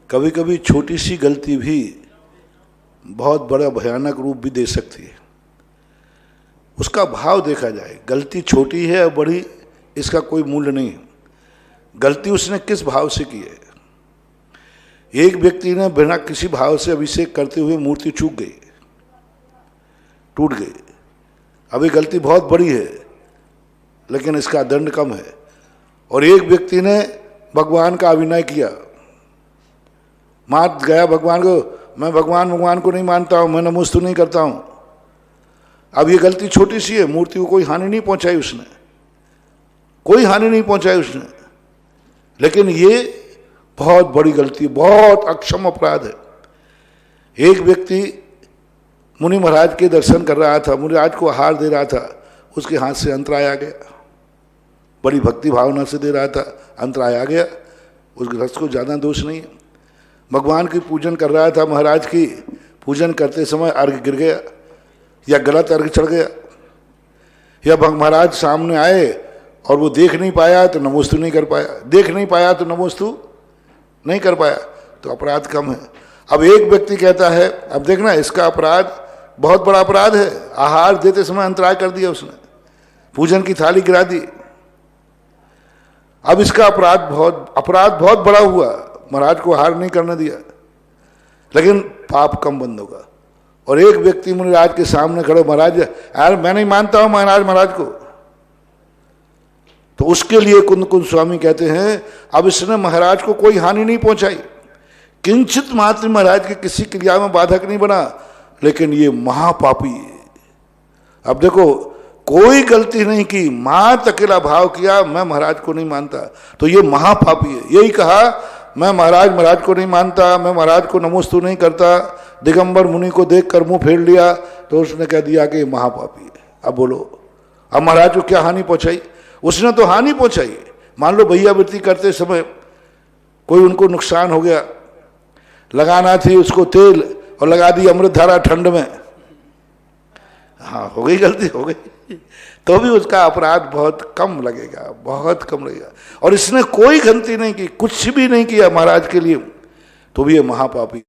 कभी कभी छोटी सी गलती भी बहुत बड़ा भयानक रूप भी दे सकती है। उसका भाव देखा जाए, गलती छोटी है या बड़ी इसका कोई मूल्य नहीं है, गलती उसने किस भाव से की है। एक व्यक्ति ने बिना किसी भाव से अभिषेक करते हुए मूर्ति चूक गई, टूट गई। अभी गलती बहुत बड़ी है लेकिन इसका दंड कम है। और एक व्यक्ति ने भगवान का अभिनय किया, मात गया भगवान को, मैं भगवान को नहीं मानता हूं, मैं नमोस्तु नहीं करता हूं। अब ये गलती छोटी सी है, मूर्ति को कोई हानि नहीं पहुंचाई उसने, कोई हानि नहीं पहुंचाई उसने, लेकिन ये बहुत बड़ी गलती, बहुत अक्षम अपराध है। एक व्यक्ति मुनि महाराज के दर्शन कर रहा था, मुनि महाराज को आहार दे रहा था, उसके हाथ से अंतराय आ गया, बड़ी भक्ति भावना से दे रहा था, अंतराय आ गया। उस गृहस्थ को ज़्यादा दोष नहीं है। भगवान की पूजन कर रहा था, महाराज की पूजन करते समय अर्घ गिर गया या गलत अर्घ चढ़ गया, या महाराज सामने आए और वो देख नहीं पाया तो नमोस्तु नहीं कर पाया, देख नहीं पाया तो नमोस्तु नहीं कर पाया, तो अपराध कम है। अब एक व्यक्ति कहता है, अब देखना इसका अपराध बहुत बड़ा अपराध है, आहार देते समय अंतराय कर दिया उसने, पूजन की थाली गिरा दी। अब इसका अपराध बहुत बड़ा हुआ, महाराज को आहार नहीं करने दिया, लेकिन पाप कम बंद होगा। और एक व्यक्ति मुनिराज के सामने खड़े, महाराज यार मैं नहीं मानता हूं महाराज को, तो उसके लिए कुंद कुंद स्वामी कहते हैं अब इसने महाराज को कोई हानि नहीं पहुंचाई, किंचित मात्र महाराज की किसी क्रिया में बाधक नहीं बना, लेकिन ये महापापी है। अब देखो, कोई गलती नहीं की, मात्र अकेला भाव किया मैं महाराज को नहीं मानता, तो ये महापापी है। यही कहा, मैं महाराज को नहीं मानता, मैं महाराज को नमोस्तु नहीं करता, दिगंबर मुनि को देखकर मुंह फेर लिया, तो उसने कह दिया कि महापापी है। अब बोलो, अब महाराज को क्या हानि पहुंचाई? उसने तो हानि पहुंचाई। मान लो भैयावृत्ति करते समय कोई उनको नुकसान हो गया, लगाना थी उसको तेल और लगा दी अमृत धारा ठंड में, हाँ हो गई, गलती हो गई, तो भी उसका अपराध बहुत कम लगेगा, बहुत कम लगेगा। और इसने कोई गलती नहीं की, कुछ भी नहीं किया महाराज के लिए, तो भी ये महापापी।